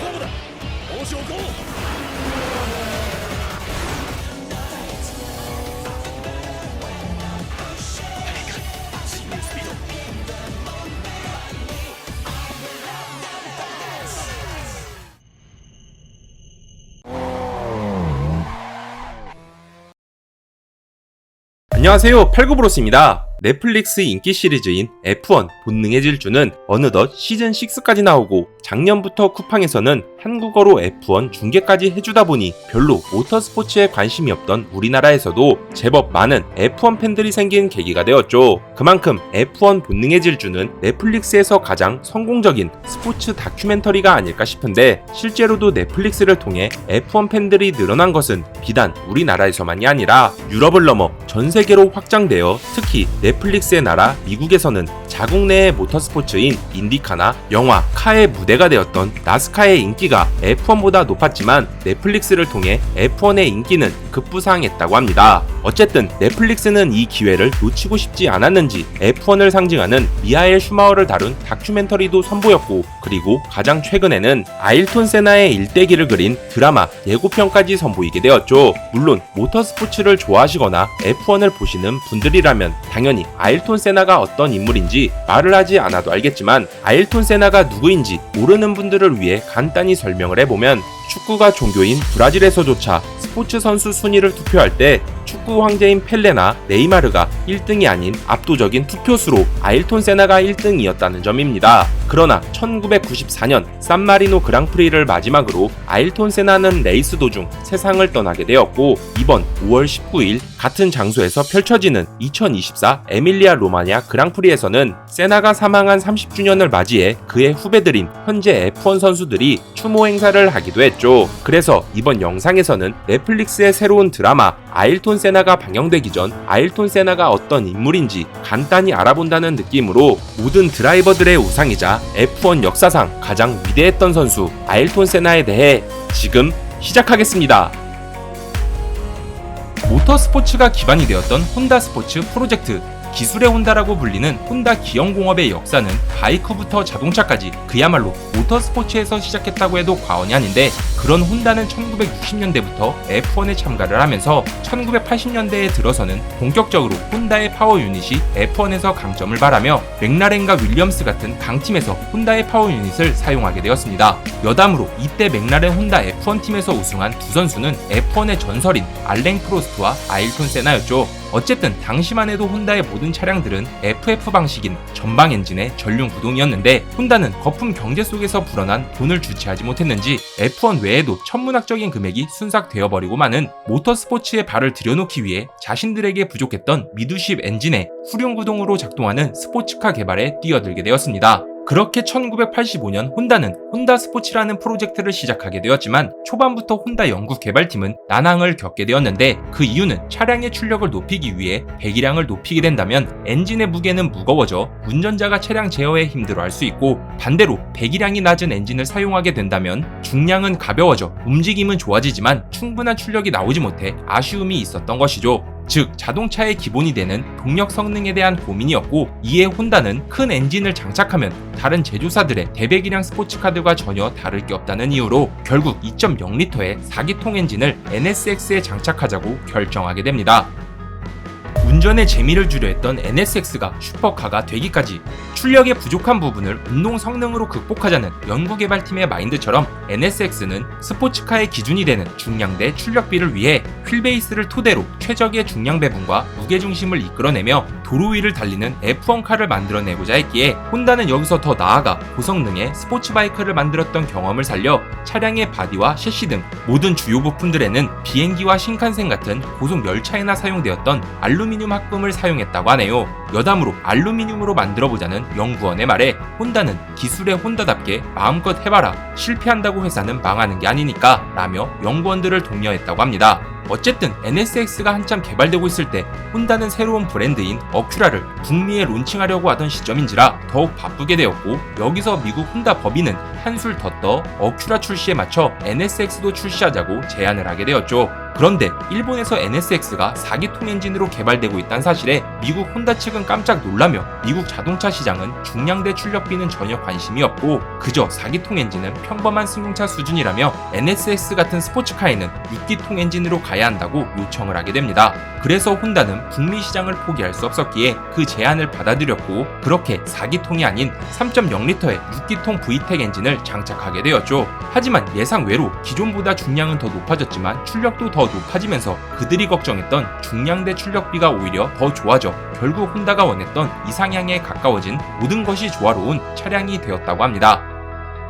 勝負だ。申し置こう。進入スピード。 안녕하세요, 팔구브로스입니다. 넷플릭스 인기 시리즈인 F1 본능의 질주는 어느덧 시즌6까지 나오고 작년부터 쿠팡에서는 한국어로 F1 중계까지 해주다 보니 별로 모터스포츠에 관심이 없던 우리나라에서도 제법 많은 F1 팬들이 생긴 계기가 되었죠. 그만큼 F1 본능의 질주는 넷플릭스에서 가장 성공적인 스포츠 다큐멘터리가 아닐까 싶은데, 실제로도 넷플릭스를 통해 F1 팬들이 늘어난 것은 비단 우리나라에서만이 아니라 유럽을 넘어 전 세계로 확장되어 특히 넷플릭스의 나라 미국에서는 자국 내의 모터스포츠인 인디카나 영화 카의 무대가 되었던 나스카의 인기가 F1보다 높았지만 넷플릭스를 통해 F1의 인기는 급부상했다고 합니다. 어쨌든 넷플릭스는 이 기회를 놓치고 싶지 않았는지 F1을 상징하는 미하엘 슈마허를 다룬 다큐멘터리도 선보였고, 그리고 가장 최근에는 아일톤 세나의 일대기를 그린 드라마 예고편까지 선보이게 되었죠. 물론 모터스포츠를 좋아하시거나 F1을 보시는 분들이라면 당연히 아일톤 세나가 어떤 인물인지 말을 하지 않아도 알겠지만, 아일톤 세나가 누구인지 모르는 분들을 위해 간단히 설명을 해보면, 축구가 종교인 브라질에서조차 스포츠 선수 순위를 투표할 때 축구 황제인 펠레나 네이마르가 1등이 아닌 압도적인 투표수로 아일톤 세나가 1등이었다는 점입니다. 그러나 1994년 산마리노 그랑프리를 마지막으로 아일톤 세나는 레이스 도중 세상을 떠나게 되었고, 이번 5월 19일 같은 장소에서 펼쳐지는 2024 에밀리아 로마냐 그랑프리에서는 세나가 사망한 30주년을 맞이해 그의 후배들인 현재 F1 선수들이 추모 행사를 하기도 했죠. 그래서 이번 영상에서는 넷플릭스의 새로운 드라마 아일톤 세나가 방영되기 전 아일톤 세나가 어떤 인물인지 간단히 알아본다는 느낌으로 모든 드라이버들의 우상이자 F1 역사상 가장 위대했던 선수 아일톤 세나에 대해 지금 시작하겠습니다. 모터스포츠가 기반이 되었던 혼다 스포츠 프로젝트, 기술의 혼다라고 불리는 혼다 기영공업의 역사는 바이크부터 자동차까지 그야말로 모터스포츠에서 시작했다고 해도 과언이 아닌데, 그런 혼다는 1960년대부터 F1에 참가를 하면서 1980년대에 들어서는 본격적으로 혼다의 파워 유닛이 F1에서 강점을 발하며 맥라렌과 윌리엄스 같은 강팀에서 혼다의 파워 유닛을 사용하게 되었습니다. 여담으로 이때 맥라렌 혼다 F1 팀에서 우승한 두 선수는 F1의 전설인 알랭 프로스트와 아일톤 세나였죠. 어쨌든 당시만 해도 혼다의 모든 차량들은 FF 방식인 전방 엔진의 전륜 구동이었는데, 혼다는 거품 경제 속에서 불어난 돈을 주체하지 못했는지 F1 외에도 천문학적인 금액이 순삭되어 버리고 마는 모터스포츠에 발을 들여놓기 위해 자신들에게 부족했던 미드십 엔진의 후륜 구동으로 작동하는 스포츠카 개발에 뛰어들게 되었습니다. 그렇게 1985년 혼다는 혼다 스포츠라는 프로젝트를 시작하게 되었지만, 초반부터 혼다 연구 개발팀은 난항을 겪게 되었는데, 그 이유는 차량의 출력을 높이기 위해 배기량을 높이게 된다면 엔진의 무게는 무거워져 운전자가 차량 제어에 힘들어할 수 있고, 반대로 배기량이 낮은 엔진을 사용하게 된다면 중량은 가벼워져 움직임은 좋아지지만 충분한 출력이 나오지 못해 아쉬움이 있었던 것이죠. 즉 자동차의 기본이 되는 동력 성능에 대한 고민이었고, 이에 혼다는 큰 엔진을 장착하면 다른 제조사들의 대배기량 스포츠카들과 전혀 다를 게 없다는 이유로 결국 2.0L의 4기통 엔진을 NSX에 장착하자고 결정하게 됩니다. 운전의 재미를 주려 했던 NSX가 슈퍼카가 되기까지 출력의 부족한 부분을 운동 성능으로 극복하자는 연구개발팀의 마인드처럼 NSX는 스포츠카의 기준이 되는 중량 대 출력비를 위해 휠베이스를 토대로 최적의 중량 배분과 무게중심을 이끌어내며 도로 위를 달리는 F1카를 만들어내고자 했기에, 혼다는 여기서 더 나아가 고성능의 스포츠 바이크를 만들었던 경험을 살려 차량의 바디와 셰시 등 모든 주요 부품들에는 비행기와 신칸센 같은 고속 열차에나 사용되었던 알루미늄 합금을 사용했다고 하네요. 여담으로 알루미늄으로 만들어보자는 연구원의 말에 혼다는 기술의 혼다답게 마음껏 해봐라, 실패한다고 회사는 망하는 게 아니니까 라며 연구원들을 독려했다고 합니다. 어쨌든 NSX가 한참 개발되고 있을 때 혼다는 새로운 브랜드인 어큐라를 북미에 론칭하려고 하던 시점인지라 더욱 바쁘게 되었고, 여기서 미국 혼다 법인은 한술 더 떠 어큐라 출시에 맞춰 NSX도 출시하자고 제안을 하게 되었죠. 그런데 일본에서 NSX가 4기통 엔진으로 개발되고 있다는 사실에 미국 혼다 측은 깜짝 놀라며 미국 자동차 시장은 중량대 출력비는 전혀 관심이 없고 그저 4기통 엔진은 평범한 승용차 수준이라며 NSX 같은 스포츠카에는 6기통 엔진으로 가야 한다고 요청을 하게 됩니다. 그래서 혼다는 북미 시장을 포기할 수 없었기에 그 제안을 받아들였고 그렇게 4기통이 아닌 3.0L의 6기통 VTEC 엔진을 장착하게 되었죠. 하지만 예상 외로 기존보다 중량은 더 높아졌지만 출력도 더 높아지면서 그들이 걱정했던 중량대 출력비가 오히려 더 좋아져 결국 혼다가 원했던 이상향에 가까워진 모든 것이 조화로운 차량이 되었다고 합니다.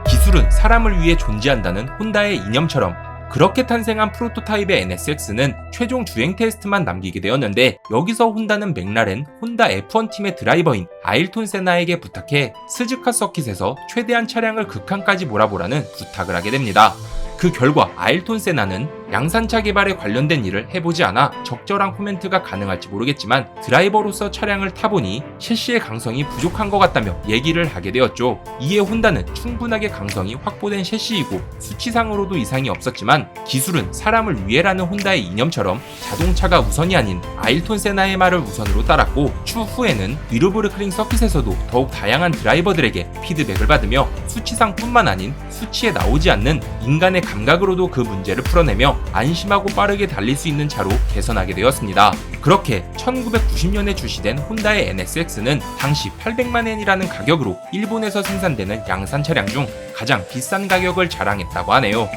기술은 사람을 위해 존재한다는 혼다의 이념처럼 그렇게 탄생한 프로토타입의 NSX는 최종 주행 테스트만 남기게 되었는데 여기서 혼다는 맥라렌 혼다 F1 팀의 드라이버인 아일톤 세나에게 부탁해 스즈카 서킷에서 최대한 차량을 극한까지 몰아보라는 부탁을 하게 됩니다. 그 결과 아일톤 세나는 양산차 개발에 관련된 일을 해보지 않아 적절한 코멘트가 가능할지 모르겠지만 드라이버로서 차량을 타보니 셰시의 강성이 부족한 것 같다며 얘기를 하게 되었죠. 이에 혼다는 충분하게 강성이 확보된 셰시이고 수치상으로도 이상이 없었지만 기술은 사람을 위해라는 혼다의 이념처럼 자동차가 우선이 아닌 아일톤 세나의 말을 우선으로 따랐고 추후에는 위르브르크링 서킷에서도 더욱 다양한 드라이버들에게 피드백을 받으며 수치상뿐만 아닌 수치에 나오지 않는 인간의 감각으로도 그 문제를 풀어내며 안심하고 빠르게 달릴 수 있는 차로 개선하게 되었습니다. 그렇게 1990년에 출시된 혼다의 NSX는 당시 800만엔이라는 가격으로 일본에서 생산되는 양산 차량 중 가장 비싼 가격을 자랑했다고 하네요.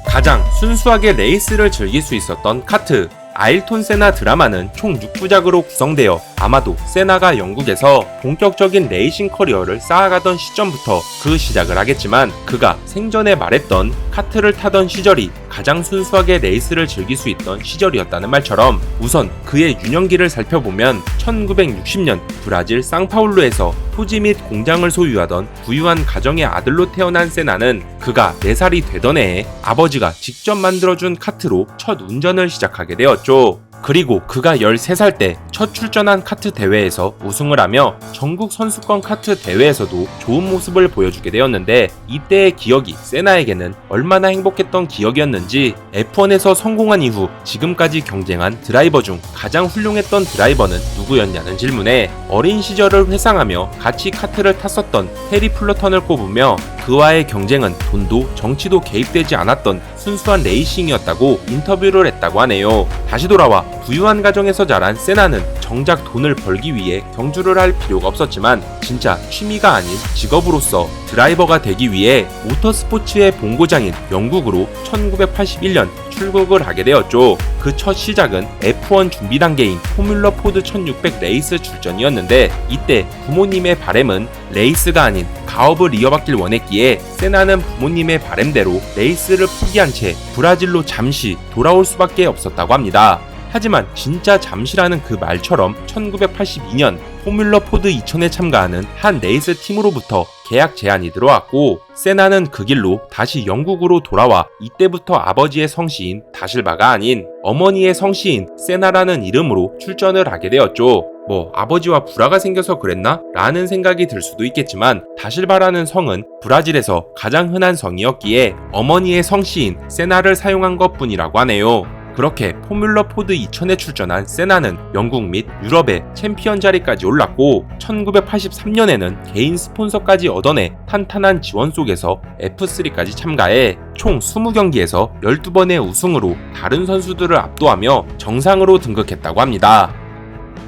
가장 순수하게 레이스를 즐길 수 있었던 카트 아일톤 세나 드라마는 총 6부작으로 구성되어 아마도 세나가 영국에서 본격적인 레이싱 커리어를 쌓아가던 시점부터 그 시작을 하겠지만 그가 생전에 말했던 카트를 타던 시절이 가장 순수하게 레이스를 즐길 수 있던 시절이었다는 말처럼 우선 그의 유년기를 살펴보면 1960년 브라질 상파울루에서 토지 및 공장을 소유하던 부유한 가정의 아들로 태어난 세나는 그가 4살이 되던 해에 아버지가 직접 만들어준 카트로 첫 운전을 시작하게 되었죠. 그리고 그가 13살 때 첫 출전한 카트 대회에서 우승을 하며 전국 선수권 카트 대회에서도 좋은 모습을 보여주게 되었는데 이때의 기억이 세나에게는 얼마나 행복했던 기억이었는지 F1에서 성공한 이후 지금까지 경쟁한 드라이버 중 가장 훌륭했던 드라이버는 누구였냐는 질문에 어린 시절을 회상하며 같이 카트를 탔었던 해리 플러턴을 꼽으며 그와의 경쟁은 돈도 정치도 개입되지 않았던 순수한 레이싱이었다고 인터뷰를 했다고 하네요. 다시 돌아와 부유한 가정에서 자란 세나는 정작 돈을 벌기 위해 경주를 할 필요가 없었지만 진짜 취미가 아닌 직업으로서 드라이버가 되기 위해 모터스포츠의 본고장인 영국으로 1981년 출국을 하게 되었죠. 그 첫 시작은 F1 준비 단계인 포뮬러 포드 1600 레이스 출전이었는데 이때 부모님의 바램은 레이스가 아닌 가업을 이어받길 원했기에 세나는 부모님의 바램대로 레이스를 포기한 채 브라질로 잠시 돌아올 수밖에 없었다고 합니다. 하지만 진짜 잠시라는 그 말처럼 1982년 포뮬러 포드 2000에 참가하는 한 레이스 팀으로부터 계약 제안이 들어왔고 세나는 그 길로 다시 영국으로 돌아와 이때부터 아버지의 성씨인 다실바가 아닌 어머니의 성씨인 세나라는 이름으로 출전을 하게 되었죠. 아버지와 불화가 생겨서 그랬나? 라는 생각이 들 수도 있겠지만 다실바라는 성은 브라질에서 가장 흔한 성이었기에 어머니의 성씨인 세나를 사용한 것뿐이라고 하네요. 그렇게 포뮬러 포드 2000에 출전한 세나는 영국 및 유럽의 챔피언 자리까지 올랐고 1983년에는 개인 스폰서까지 얻어내 탄탄한 지원 속에서 F3까지 참가해 총 20경기에서 12번의 우승으로 다른 선수들을 압도하며 정상으로 등극했다고 합니다.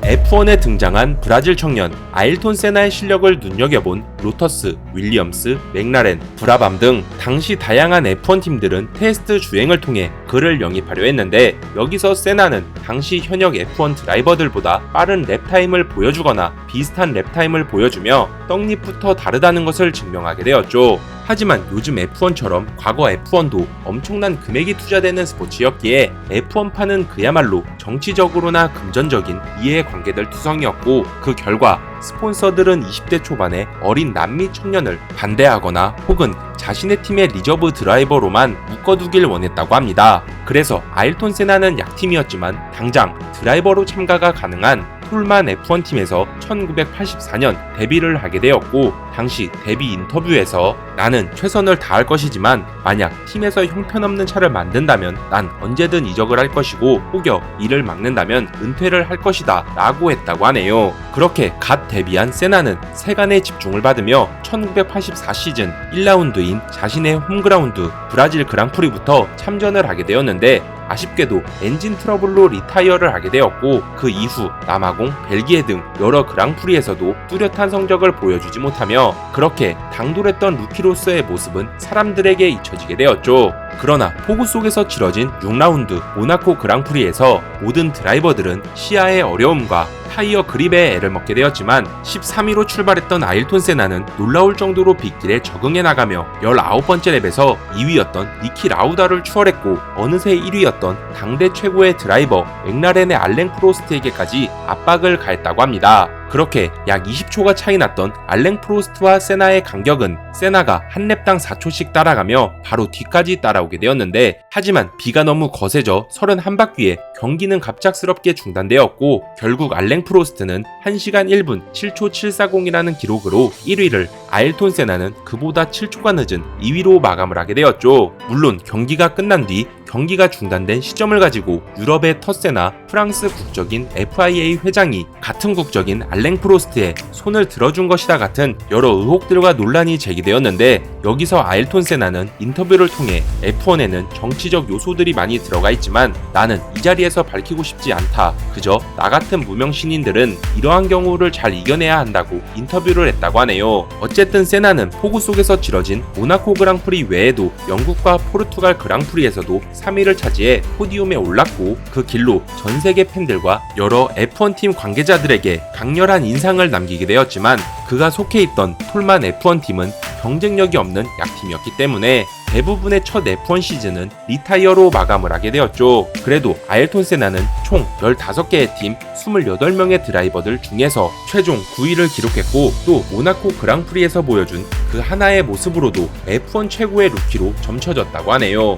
F1에 등장한 브라질 청년 아일톤 세나의 실력을 눈여겨본 로터스, 윌리엄스, 맥라렌, 브라밤 등 당시 다양한 F1 팀들은 테스트 주행을 통해 그를 영입하려 했는데 여기서 세나는 당시 현역 F1 드라이버들보다 빠른 랩타임을 보여주거나 비슷한 랩타임을 보여주며 떡잎부터 다르다는 것을 증명하게 되었죠. 하지만 요즘 F1처럼 과거 F1도 엄청난 금액이 투자되는 스포츠였기에 F1파는 그야말로 정치적으로나 금전적인 이해관계들 투성이었고 그 결과 스폰서들은 20대 초반의 어린 남미 청년을 반대하거나 혹은 자신의 팀의 리저브 드라이버로만 묶어두길 원했다고 합니다. 그래서 아일톤 세나는 약팀이었지만 당장 드라이버로 참가가 가능한 톨만 F1팀에서 1984년 데뷔를 하게 되었고, 당시 데뷔 인터뷰에서 나는 최선을 다할 것이지만 만약 팀에서 형편없는 차를 만든다면 난 언제든 이적을 할 것이고, 혹여 이를 막는다면 은퇴를 할 것이다 라고 했다고 하네요. 그렇게 갓 데뷔한 세나는 세간의 집중을 받으며 1984 시즌 1라운드인 자신의 홈그라운드 브라질 그랑프리부터 참전을 하게 되었는데, 아쉽게도 엔진 트러블로 리타이어를 하게 되었고, 그 이후 남아공, 벨기에 등 여러 그랑프리에서도 뚜렷한 성적을 보여주지 못하며 그렇게 당돌했던 루키로서의 모습은 사람들에게 잊혀지게 되었죠. 그러나 폭우 속에서 치러진 6라운드 모나코 그랑프리에서 모든 드라이버들은 시야의 어려움과 타이어 그립에 애를 먹게 되었지만 13위로 출발했던 아일톤 세나는 놀라울 정도로 빗길에 적응해 나가며 19번째 랩에서 2위였던 니키 라우다를 추월했고, 어느새 1위였던 당대 최고의 드라이버 맥라렌의 알랭 프로스트에게까지 압박을 가했다고 합니다. 그렇게 약 20초가 차이 났던 알랭 프로스트와 세나의 간격은 세나가 한 랩당 4초씩 따라가며 바로 뒤까지 따라오게 되었는데, 하지만 비가 너무 거세져 31바퀴에 경기는 갑작스럽게 중단되었고, 결국 알랭 프로스트는 1시간 1분 7초 740이라는 기록으로 1위를, 아일톤 세나는 그보다 7초가 늦은 2위로 마감을 하게 되었죠. 물론 경기가 끝난 뒤 경기가 중단된 시점을 가지고 유럽의 터세나 프랑스 국적인 FIA 회장이 같은 국적인 알랭 프로스트에 손을 들어준 것이다 같은 여러 의혹들과 논란이 제기되었는데, 여기서 아일톤 세나는 인터뷰를 통해 F1에는 정치적 요소들이 많이 들어가 있지만 나는 이 자리에서 밝히고 싶지 않다. 그저 나 같은 무명 신인들은 이러한 경우를 잘 이겨내야 한다고 인터뷰를 했다고 하네요. 어쨌든 세나는 폭우 속에서 치러진 모나코 그랑프리 외에도 영국과 포르투갈 그랑프리에서도 3위를 차지해 포디움에 올랐고, 그 길로 전 세계 팬들과 여러 F1팀 관계자들에게 강렬한 인상을 남기게 되었지만, 그가 속해 있던 톨만 F1팀은 경쟁력이 없는 약팀이었기 때문에 대부분의 첫 F1 시즌은 리타이어로 마감을 하게 되었죠. 그래도 아일톤 세나는 총 15개의 팀 28명의 드라이버들 중에서 최종 9위를 기록했고, 또 모나코 그랑프리에서 보여준 그 하나의 모습으로도 F1 최고의 루키로 점쳐졌다고 하네요.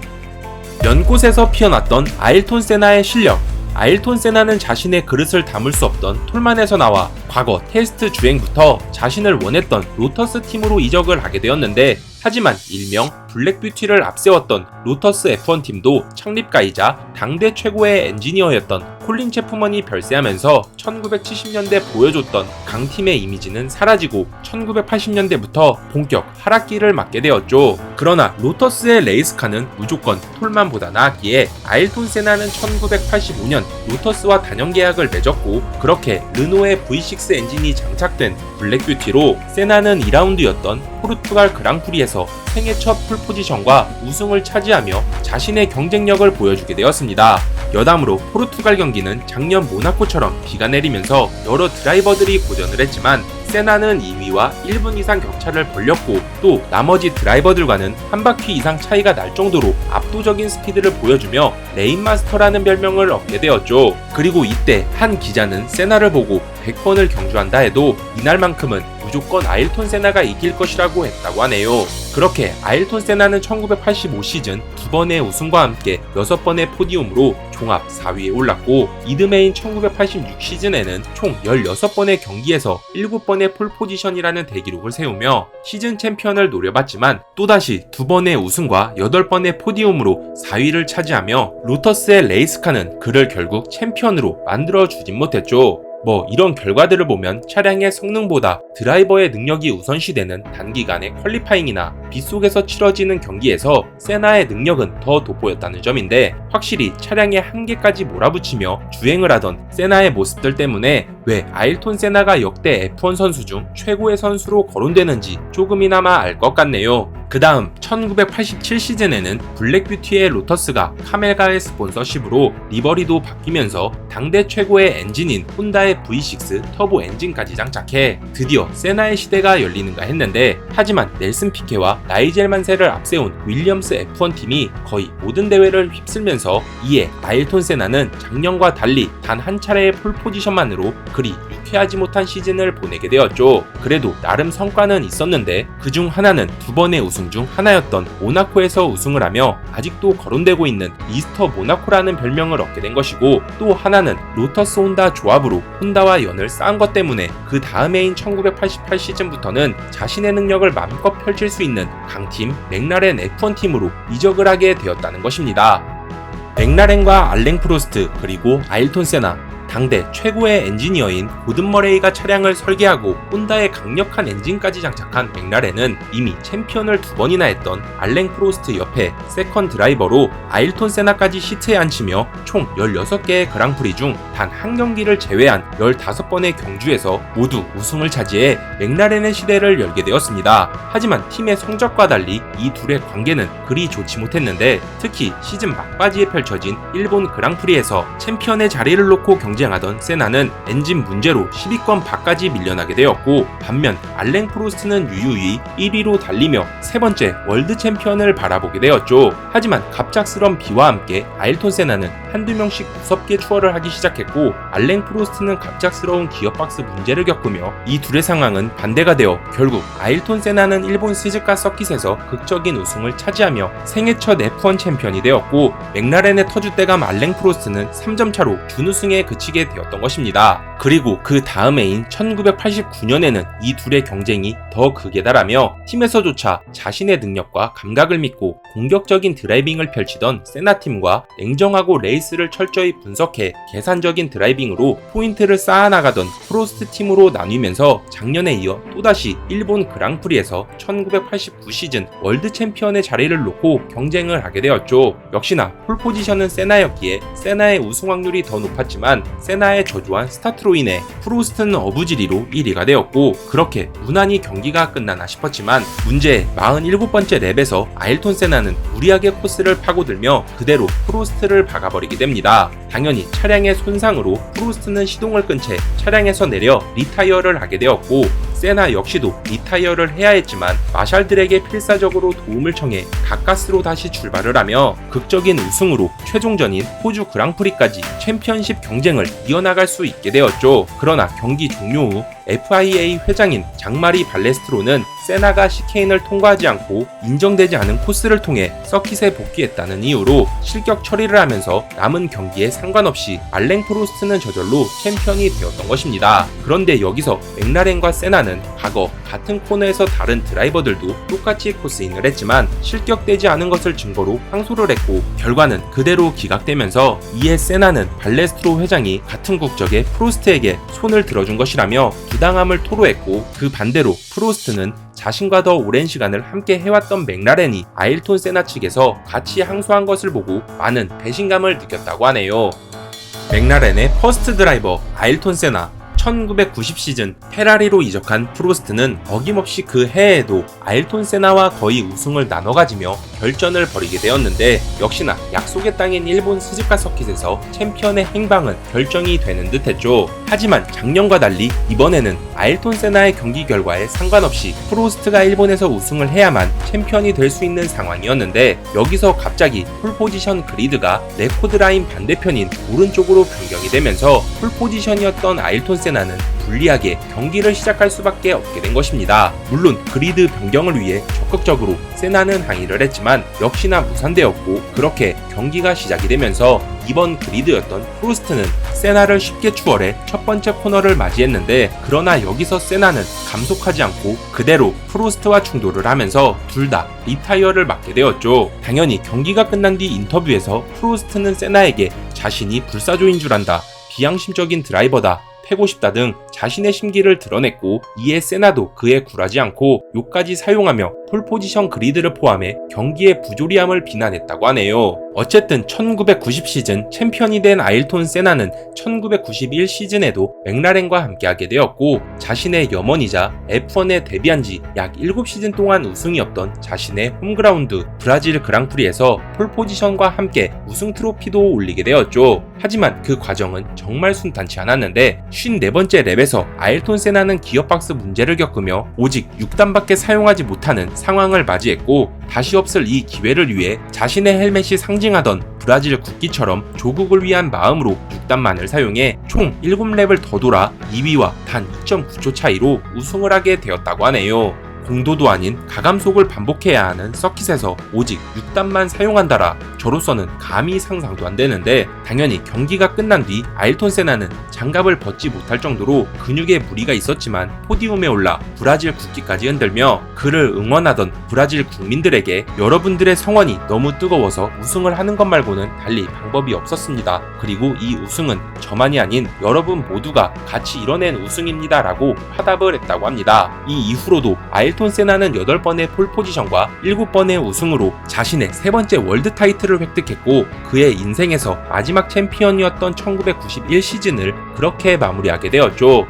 연꽃에서 피어났던 아일톤 세나의 실력. 아일톤 세나는 자신의 그릇을 담을 수 없던 톨만에서 나와 과거 테스트 주행부터 자신을 원했던 로터스 팀으로 이적을 하게 되었는데, 하지만 일명 블랙뷰티를 앞세웠던 로터스 F1 팀도 창립가이자 당대 최고의 엔지니어였던 콜린 체프먼이 별세하면서 1970년대 보여줬던 강팀의 이미지는 사라지고 1980년대부터 본격 하락기를 맞게 되었죠. 그러나 로터스의 레이스카는 무조건 톨만보다 나았기에 아일톤 세나는 1985년 로터스와 단연 계약을 맺었고, 그렇게 르노의 V6 엔진이 장착된 블랙뷰티로 세나는 2라운드였던 포르투갈 그랑프리에서 생애 첫 풀포지션과 우승을 차지하며 자신의 경쟁력을 보여주게 되었습니다. 여담으로 포르투갈 경기는 작년 모나코처럼 비가 내리면서 여러 드라이버들이 고전을 했지만 세나는 2위와 1분 이상 격차를 벌렸고, 또 나머지 드라이버들과는 한 바퀴 이상 차이가 날 정도로 압도적인 스피드를 보여주며 레인마스터라는 별명을 얻게 되었죠. 그리고 이때 한 기자는 세나를 보고 100번을 경주한다 해도 이날만큼은 무조건 아일톤 세나가 이길 것이라고 했다고 하네요. 그렇게 아일톤 세나는 1985 시즌 2번의 우승과 함께 6번의 포디움으로 종합 4위에 올랐고, 이듬해인 1986 시즌에는 총 16번의 경기에서 7번의 폴포지션이라는 대기록을 세우며 시즌 챔피언을 노려봤지만 또다시 2번의 우승과 8번의 포디움으로 4위를 차지하며 로터스의 레이스카는 그를 결국 챔피언으로 만들어주진 못했죠. 이런 결과들을 보면 차량의 성능보다 드라이버의 능력이 우선시되는 단기간의 퀄리파잉이나 빗속에서 치러지는 경기에서 세나의 능력은 더 돋보였다는 점인데, 확실히 차량의 한계까지 몰아붙이며 주행을 하던 세나의 모습들 때문에 왜 아일톤 세나가 역대 F1 선수 중 최고의 선수로 거론되는지 조금이나마 알 것 같네요. 그 다음 1987 시즌에는 블랙뷰티의 로터스가 카멜가의 스폰서십으로 리버리도 바뀌면서 당대 최고의 엔진인 혼다의 V6 터보 엔진까지 장착해 드디어 세나의 시대가 열리는가 했는데, 하지만 넬슨 피케와 나이젤 만세를 앞세운 윌리엄스 F1 팀이 거의 모든 대회를 휩쓸면서, 이에 아일톤 세나는 작년과 달리 단 한 차례의 폴포지션만으로 그리 유쾌하지 못한 시즌을 보내게 되었죠. 그래도 나름 성과는 있었는데, 그중 하나는 2번의 우승 우승 중 하나였던 모나코에서 우승을 하며 아직도 거론되고 있는 미스터 모나코라는 별명을 얻게 된 것이고, 또 하나는 로터스 혼다 조합으로 혼다와 연을 쌓은 것 때문에 그 다음 해인 1988 시즌부터는 자신의 능력을 마음껏 펼칠 수 있는 강팀 맥라렌 F1 팀으로 이적을 하게 되었다는 것입니다. 맥라렌과 알랭 프로스트 그리고 아일톤 세나, 당대 최고의 엔지니어인 고든 머레이가 차량을 설계하고 혼다의 강력한 엔진까지 장착한 맥라렌은 이미 챔피언을 2번이나 했던 알랭 프로스트 옆에 세컨 드라이버로 아일톤 세나까지 시트에 앉히며 총 16개의 그랑프리 중 단 한 경기를 제외한 15번의 경주에서 모두 우승을 차지해 맥라렌의 시대를 열게 되었습니다. 하지만 팀의 성적과 달리 이 둘의 관계는 그리 좋지 못했는데, 특히 시즌 막바지에 펼쳐진 일본 그랑프리에서 챔피언의 자리를 놓고 경쟁하던 세나는 엔진 문제로 10위권 밖까지 밀려나게 되었고, 반면 알랭 프로스트는 유유히 1위로 달리며 세 번째 월드 챔피언을 바라보게 되었죠. 하지만 갑작스런 비와 함께 아일톤 세나는 한두 명씩 무섭게 추월을 하기 시작했고, 알랭 프로스트는 갑작스러운 기어박스 문제를 겪으며 이 둘의 상황은 반대가 되어 결국 아일톤 세나는 일본 스즈카 서킷에서 극적인 우승을 차지하며 생애 첫 F1 챔피언이 되었고, 맥라렌의 터줏대감 알랭 프로스트는 3점 차로 준우승에 그치게 되었던 것입니다. 그리고 그 다음 해인 1989년에는 이 둘의 경쟁이 더 극에 달하며 팀에서조차 자신의 능력과 감각을 믿고 공격적인 드라이빙을 펼치던 세나팀과 냉정하고 레이스를 철저히 분석해 계산적인 드라이빙으로 포인트를 쌓아나가던 프로스트 팀으로 나뉘면서 작년에 이어 또다시 일본 그랑프리에서 1989 시즌 월드 챔피언의 자리를 놓고 경쟁을 하게 되었죠. 역시나 폴포지션은 세나였기에 세나의 우승 확률이 더 높았지만 세나의 저조한 스타트로 인해 프로스트는 어부지리로 1위가 되었고, 그렇게 무난히 경기가 끝나나 싶었지만 문제의 47번째 랩에서 아일톤 세나는 무리하게 코스를 파고들며 그대로 프로스트를 박아버리게 됩니다. 당연히 차량의 손상으로 프로스트는 시동을 끈 채 차량에서 내려 리타이어를 하게 되었고, 세나 역시도 리타이어를 해야 했지만 마샬들에게 필사적으로 도움을 청해 가까스로 다시 출발을 하며 극적인 우승으로 최종전인 호주 그랑프리까지 챔피언십 경쟁을 이어나갈 수 있게 되었죠. 그러나 경기 종료 후 FIA 회장인 장마리 발레스트로는 세나가 시케인을 통과하지 않고 인정되지 않은 코스를 통해 서킷에 복귀했다는 이유로 실격 처리를 하면서 남은 경기에 상관없이 알랭 프로스트는 저절로 챔피언이 되었던 것입니다. 그런데 여기서 맥라렌과 세나는 과거 같은 코너에서 다른 드라이버들도 똑같이 코스인을 했지만 실격되지 않은 것을 증거로 항소를 했고, 결과는 그대로 기각되면서 이에 세나는 발레스트로 회장이 같은 국적의 프로스트에게 손을 들어준 것이라며 부당함을 토로했고, 그 반대로 프로스트는 자신과 더 오랜 시간을 함께 해왔던 맥라렌이 아일톤 세나 측에서 같이 항소한 것을 보고 많은 배신감을 느꼈다고 하네요. 맥라렌의 퍼스트 드라이버 아일톤 세나. 1990 시즌 페라리로 이적한 프로스트는 어김없이 그 해에도 아일톤 세나와 거의 우승을 나눠 가지며 결전을 벌이게 되었는데, 역시나 약속의 땅인 일본 스즈카 서킷에서 챔피언의 행방은 결정이 되는 듯했죠. 하지만 작년과 달리 이번에는 아일톤 세나의 경기 결과에 상관없이 프로스트가 일본에서 우승을 해야만 챔피언이 될 수 있는 상황이었는데, 여기서 갑자기 폴포지션 그리드가 레코드라인 반대편인 오른쪽으로 변경이 되면서 폴포지션이었던 아일톤 세나는 불리하게 경기를 시작할 수밖에 없게 된 것입니다. 물론 그리드 변경을 위해 적극적으로 세나는 항의를 했지만 역시나 무산되었고, 그렇게 경기가 시작이 되면서 이번 그리드였던 프로스트는 세나를 쉽게 추월해 첫 번째 코너를 맞이했는데, 그러나 여기서 세나는 감속하지 않고 그대로 프로스트와 충돌을 하면서 둘 다 리타이어를 맞게 되었죠. 당연히 경기가 끝난 뒤 인터뷰에서 프로스트는 세나에게 자신이 불사조인 줄 안다, 비양심적인 드라이버다, 패고 싶다 등 자신의 심기를 드러냈고, 이에 세나도 그에 굴하지 않고 욕까지 사용하며 폴포지션 그리드를 포함해 경기의 부조리함을 비난했다고 하네요. 어쨌든 1990 시즌 챔피언이 된 아일톤 세나는 1991 시즌에도 맥라렌과 함께하게 되었고, 자신의 염원이자 F1에 데뷔한 지 약 7시즌 동안 우승이 없던 자신의 홈그라운드 브라질 그랑프리에서 폴포지션과 함께 우승 트로피도 올리게 되었죠. 하지만 그 과정은 정말 순탄치 않았는데 54번째 랩에서 아일톤 세나는 기어박스 문제를 겪으며 오직 6단밖에 사용하지 못하는 상황을 맞이했고, 다시 없을 이 기회를 위해 자신의 헬멧이 상징하던 브라질 국기처럼 조국을 위한 마음으로 6단만을 사용해 총 7랩을 더 돌아 2위와 단 2.9초 차이로 우승을 하게 되었다고 하네요. 공도도 아닌 가감속을 반복해야 하는 서킷에서 오직 6단만 사용한다라 저로서는 감히 상상도 안 되는데, 당연히 경기가 끝난 뒤 아일톤 세나는 장갑을 벗지 못할 정도로 근육에 무리가 있었지만 포디움에 올라 브라질 국기까지 흔들며 그를 응원하던 브라질 국민들에게 여러분들의 성원이 너무 뜨거워서 우승을 하는 것 말고는 달리 방법이 없었습니다. 그리고 이 우승은 저만이 아닌 여러분 모두가 같이 이뤄낸 우승입니다 라고 화답을 했다고 합니다. 이 이후로도 아일톤 세나는 8번의 폴포지션과 7번의 우승으로 자신의 세 번째 월드 타이틀을 획득했고, 그의 인생에서 마지막 챔피언이었던 1991 시즌을 그렇게 마무리하게 되었죠.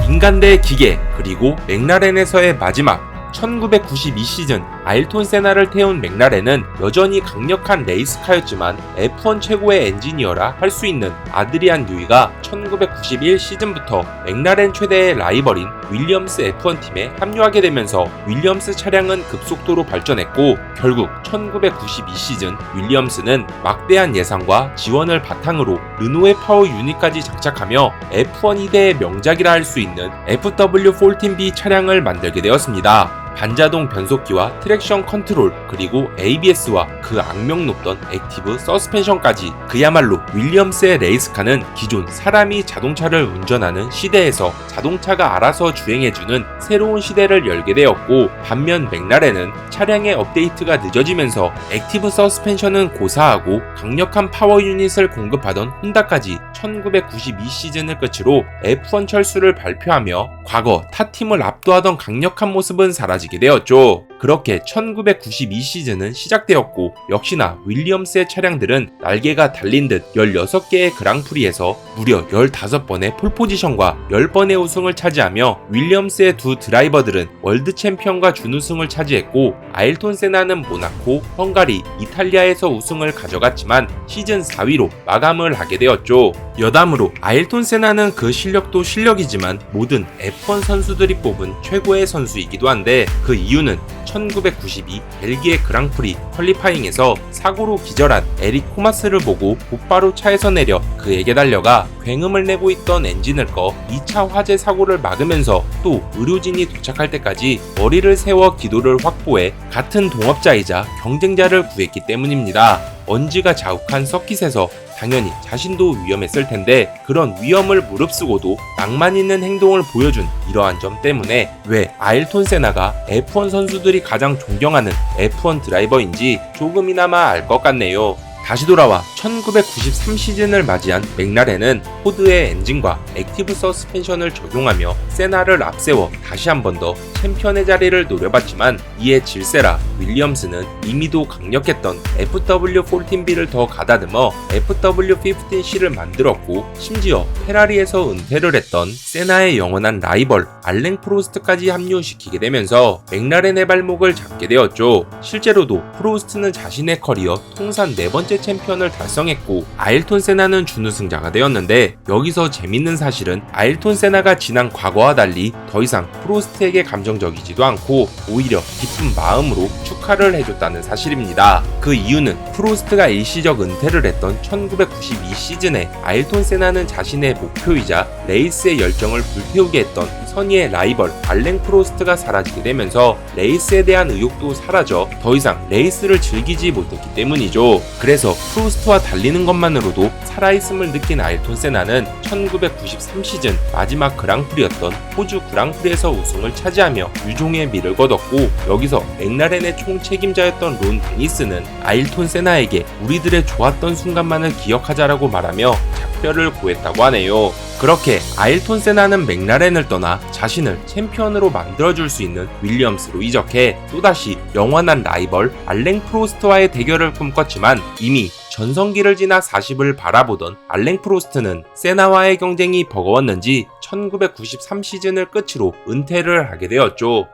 인간 대 기계, 그리고 맥라렌에서의 마지막 1992 시즌 아일톤 세나를 태운 맥라렌은 여전히 강력한 레이스카였지만 F1 최고의 엔지니어라 할 수 있는 아드리안 뉴이가 1991 시즌부터 맥라렌 최대의 라이벌인 윌리엄스 F1 팀에 합류하게 되면서 윌리엄스 차량은 급속도로 발전했고, 결국 1992 시즌 윌리엄스는 막대한 예산과 지원을 바탕으로 르노의 파워 유닛까지 장착하며 F1 2대의 명작이라 할 수 있는 FW14B 차량을 만들게 되었습니다. 반자동 변속기와 트랙션 컨트롤, 그리고 ABS와 그 악명 높던 액티브 서스펜션까지 그야말로 윌리엄스의 레이스카는 기존 사람이 자동차를 운전하는 시대에서 자동차가 알아서 주행해주는 새로운 시대를 열게 되었고, 반면 맥라렌은 차량의 업데이트가 늦어지면서 액티브 서스펜션은 고사하고 강력한 파워 유닛을 공급하던 혼다까지 1992 시즌을 끝으로 F1 철수를 발표하며 과거 타 팀을 압도하던 강력한 모습은 사라지게 되었죠. 그렇게 1992 시즌은 시작되었고, 역시나 윌리엄스의 차량들은 날개가 달린 듯 16개의 그랑프리에서 무려 15번의 폴포지션과 10번의 우승을 차지하며 윌리엄스의 두 드라이버들은 월드 챔피언과 준우승을 차지했고, 아일톤 세나는 모나코, 헝가리, 이탈리아에서 우승을 가져갔지만 시즌 4위로 마감을 하게 되었죠. 여담으로 아일톤 세나는 그 실력도 실력이지만 모든 F1 선수들이 뽑은 최고의 선수이기도 한데, 그 이유는 1992 벨기에 그랑프리 퀄리파잉에서 사고로 기절한 에릭 코마스를 보고 곧바로 차에서 내려 그에게 달려가 굉음을 내고 있던 엔진을 꺼 2차 화재 사고를 막으면서 또 의료진이 도착할 때까지 머리를 세워 기도를 확보해 같은 동업자이자 경쟁자를 구했기 때문입니다. 먼지가 자욱한 서킷에서 당연히 자신도 위험했을 텐데, 그런 위험을 무릅쓰고도 낭만 있는 행동을 보여준 이러한 점 때문에 왜 아일톤 세나가 F1 선수들이 가장 존경하는 F1 드라이버인지 조금이나마 알 것 같네요. 다시 돌아와 1993 시즌을 맞이한 맥라렌은 포드의 엔진과 액티브 서스펜션을 적용하며 세나를 앞세워 다시 한 번 더 챔피언의 자리를 노려봤지만, 이에 질세라 윌리엄스는 이미도 강력했던 FW14B를 더 가다듬어 FW15C를 만들었고, 심지어 페라리에서 은퇴를 했던 세나의 영원한 라이벌 알랭 프로스트까지 합류시키게 되면서 맥라렌의 발목을 잡게 되었죠. 실제로도 프로스트는 자신의 커리어 통산 4번째 챔피언을 달성했고, 아일톤 세나는 준우승자가 되었는데, 여기서 재밌는 사실은 아일톤 세나가 지난 과거와 달리 더 이상 프로스트에게 감정적이지도 않고 오히려 기쁜 마음으로 축하를 해줬다는 사실입니다. 그 이유는 프로스트가 일시적 은퇴를 했던 1992 시즌에 아일톤 세나는 자신의 목표이자 레이스의 열정을 불태우게 했던 선의의 라이벌 알랭 프로스트가 사라지게 되면서 레이스에 대한 의욕도 사라져 더 이상 레이스를 즐기지 못했기 때문이죠. 그래서 프로스트와 달리는 것만으로도 살아있음을 느낀 아일톤 세나는 1993 시즌 마지막 그랑프리였던 호주 그랑프리에서 우승을 차지하며 유종의 미를 거뒀고, 여기서 맥라렌의 총책임자였던 론 데니스는 아일톤 세나에게 우리들의 좋았던 순간만을 기억하자라고 말하며 작별을 고했다고 하네요. 그렇게 아일톤 세나는 맥라렌을 떠나 자신을 챔피언으로 만들어줄 수 있는 윌리엄스로 이적해 또다시 영원한 라이벌 알랭 프로스트와의 대결을 꿈꿨지만, 이미 전성기를 지나 40을 바라보던 알랭 프로스트는 세나와의 경쟁이 버거웠는지 1993 시즌을 끝으로 은퇴를 하게 되었죠.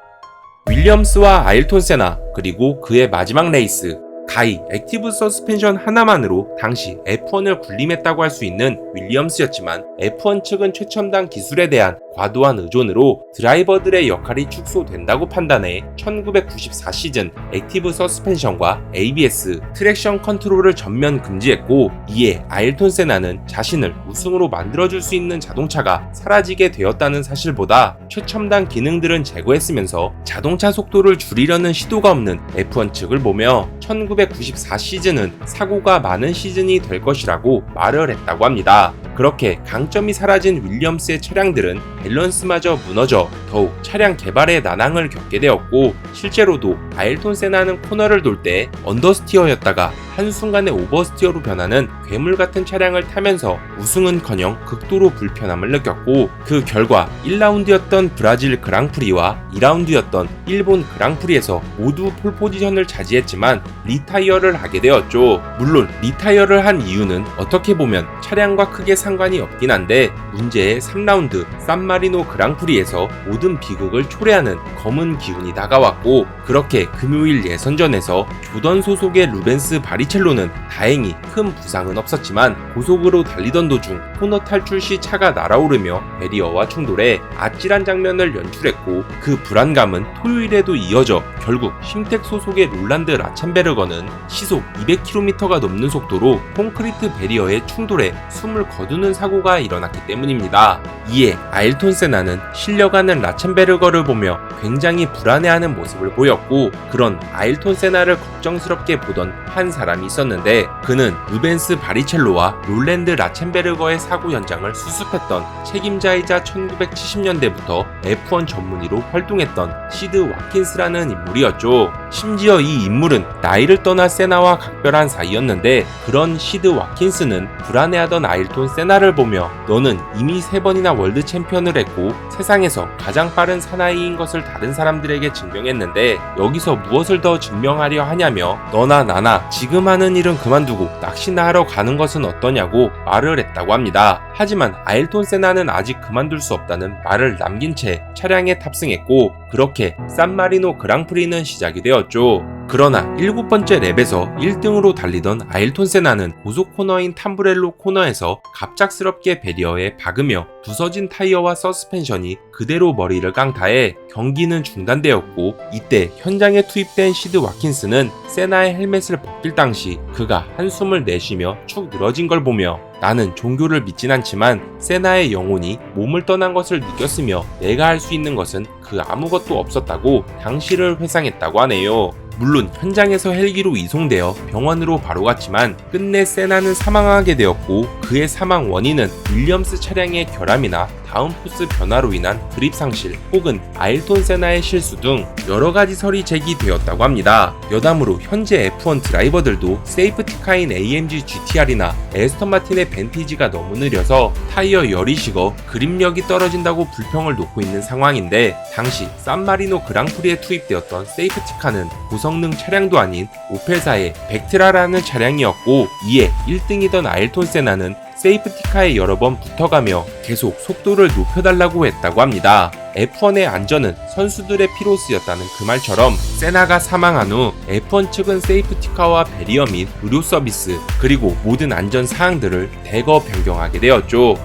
윌리엄스와 아일톤 세나, 그리고 그의 마지막 레이스, 가히 액티브 서스펜션 하나만으로 당시 F1을 군림했다고 할 수 있는 윌리엄스였지만 F1 측은 최첨단 기술에 대한 과도한 의존으로 드라이버들의 역할이 축소된다고 판단해 1994 시즌 액티브 서스펜션과 ABS, 트랙션 컨트롤을 전면 금지했고, 이에 아일톤 세나는 자신을 우승으로 만들어줄 수 있는 자동차가 사라지게 되었다는 사실보다 최첨단 기능들은 제거했으면서 자동차 속도를 줄이려는 시도가 없는 F1 측을 보며 1994 시즌은 사고가 많은 시즌이 될 것이라고 말을 했다고 합니다. 그렇게 강점이 사라진 윌리엄스의 차량들은 밸런스마저 무너져 더욱 차량 개발에 난항을 겪게 되었고, 실제로도 아일톤 세나는 코너를 돌 때 언더스티어였다가 한순간에 오버스티어로 변하는 괴물 같은 차량을 타면서 우승은커녕 극도로 불편함을 느꼈고, 그 결과 1라운드였던 브라질 그랑프리와 2라운드였던 일본 그랑프리에서 모두 폴포지션을 차지했지만 리타이어를 하게 되었죠. 물론 리타이어를 한 이유는 어떻게 보면 차량과 크게 상관이 없긴 한데, 문제의 3라운드 산마리노 그랑프리에서 모든 비극을 초래하는 검은 기운이 다가왔고, 그렇게 금요일 예선전에서 조던 소속의 루벤스 바리첼로는 다행히 큰 부상은 없었지만 고속으로 달리던 도중 코너 탈출 시 차가 날아오르며 베리어와 충돌해 아찔한 장면을 연출했고, 그 불안감은 토요일에도 이어져 결국 심텍 소속의 롤란드 라첸베르거는 시속 200km가 넘는 속도로 콘크리트 베리어에 충돌해 숨을 거두는 사고가 일어났기 때문입니다. 이에 아일톤 세나는 실려가는 라첸베르거를 보며 굉장히 불안해하는 모습을 보였고, 그런 아일톤 세나를 걱정스럽게 보던 한 사람이 있었는데, 그는 루벤스 바리첼로와 롤랜드 라첸베르거의 사고 현장을 수습했던 책임자이자 1970년대부터 F1 전문의로 활동했던 시드 와킨스라는 인물이었죠. 심지어 이 인물은 나이를 떠나 세나와 각별한 사이였는데, 그런 시드 와킨스는 불안해하던 아일톤 세나를 보며 너는 이미 3번이나 월드 챔피언을 했고 세상에서 가장 빠른 사나이인 것을 다른 사람들에게 증명했는데 여기서 무엇을 더 증명하려 하냐며 너나 나나 지금 하는 일은 그만두고 낚시나 하러 가는 것은 어떠냐고 말을 했다고 합니다. 하지만 아일톤 세나는 아직 그만둘 수 없다는 말을 남긴 채 차량에 탑승했고, 그렇게 산마리노 그랑프리는 시작이 되었죠. 그러나 7번째 랩에서 1등으로 달리던 아일톤 세나는 고속 코너인 탐브렐로 코너에서 갑작스럽게 베리어에 박으며 부서진 타이어와 서스펜션이 그대로 머리를 깡타해 경기는 중단되었고, 이때 현장에 투입된 시드 와킨스는 세나의 헬멧을 벗길 당시 그가 한숨을 내쉬며 축 늘어진 걸 보며 나는 종교를 믿진 않지만 세나의 영혼이 몸을 떠난 것을 느꼈으며 내가 할 수 있는 것은 그 아무것도 없었다고 당시를 회상했다고 하네요. 물론 현장에서 헬기로 이송되어 병원으로 바로 갔지만 끝내 세나는 사망하게 되었고, 그의 사망 원인은 윌리엄스 차량의 결함이나 다운포스 변화로 인한 그립 상실 혹은 아일톤 세나의 실수 등 여러가지 설이 제기되었다고 합니다. 여담으로 현재 F1 드라이버들도 세이프티카인 AMG GTR이나 에스턴 마틴의 벤티지가 너무 느려서 타이어 열이 식어 그립력이 떨어진다고 불평을 놓고 있는 상황인데, 당시 산마리노 그랑프리에 투입되었던 세이프티카는 고성능 차량도 아닌 오펠사의 벡트라라는 차량이었고, 이에 1등이던 아일톤 세나는 세이프티카에 여러 번 붙어가며 계속 속도를 높여달라고 했다고 합니다. F1의 안전은 선수들의 피로 쓰였다는 그 말처럼 세나가 사망한 후 F1 측은 세이프티카와 베리어 및 의료 서비스 그리고 모든 안전 사항들을 대거 변경하게 되었죠.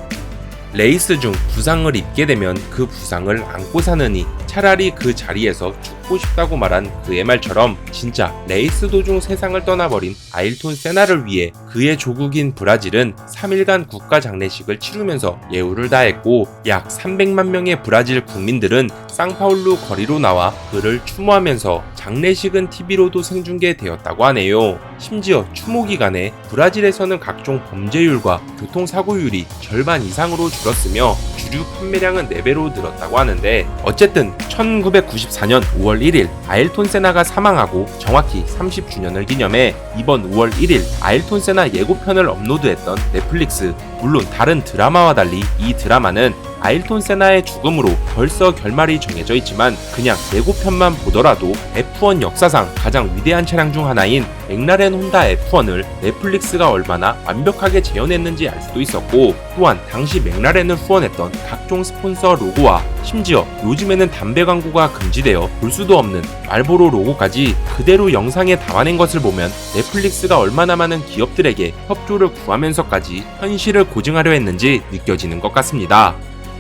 레이스 중 부상을 입게 되면 그 부상을 안고 사느니 차라리 그 자리에서 죽고 싶다고 말한 그의 말처럼 진짜 레이스 도중 세상을 떠나버린 아일톤 세나를 위해 그의 조국인 브라질은 3일간 국가 장례식을 치르면서 예우를 다했고, 약 300만 명의 브라질 국민들은 상파울루 거리로 나와 그를 추모하면서 장례식은 TV로도 생중계되었다고 하네요. 심지어 추모 기간에 브라질에서는 각종 범죄율과 교통사고율이 절반 이상으로 줄었으며 주류 판매량은 4배로 늘었다고 하는데, 어쨌든 1994년 5월 1일 아일톤 세나가 사망하고 정확히 30주년을 기념해 이번 5월 1일 아일톤 세나 예고편을 업로드했던 넷플릭스. 물론 다른 드라마와 달리 이 드라마는 아일톤 세나의 죽음으로 벌써 결말이 정해져 있지만 그냥 예고편만 보더라도 F1 역사상 가장 위대한 차량 중 하나인 맥라렌 혼다 F1을 넷플릭스가 얼마나 완벽하게 재현했는지 알 수도 있었고, 또한 당시 맥라렌을 후원했던 각종 스폰서 로고와 심지어 요즘에는 담배 광고가 금지되어 볼 수도 없는 말보로 로고까지 그대로 영상에 담아낸 것을 보면 넷플릭스가 얼마나 많은 기업들에게 협조를 구하면서까지 현실을 고증하려 했는지 느껴지는 것 같습니다.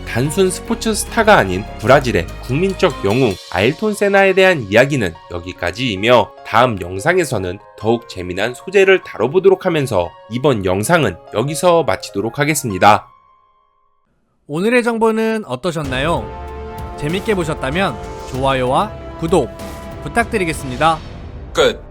단순 스포츠 스타가 아닌 브라질의 국민적 영웅 아일톤 세나에 대한 이야기는 여기까지이며, 다음 영상에서는 더욱 재미난 소재를 다뤄보도록 하면서 이번 영상은 여기서 마치도록 하겠습니다. 오늘의 정보는 어떠셨나요? 재밌게 보셨다면 좋아요와 구독 부탁드리겠습니다. 끝.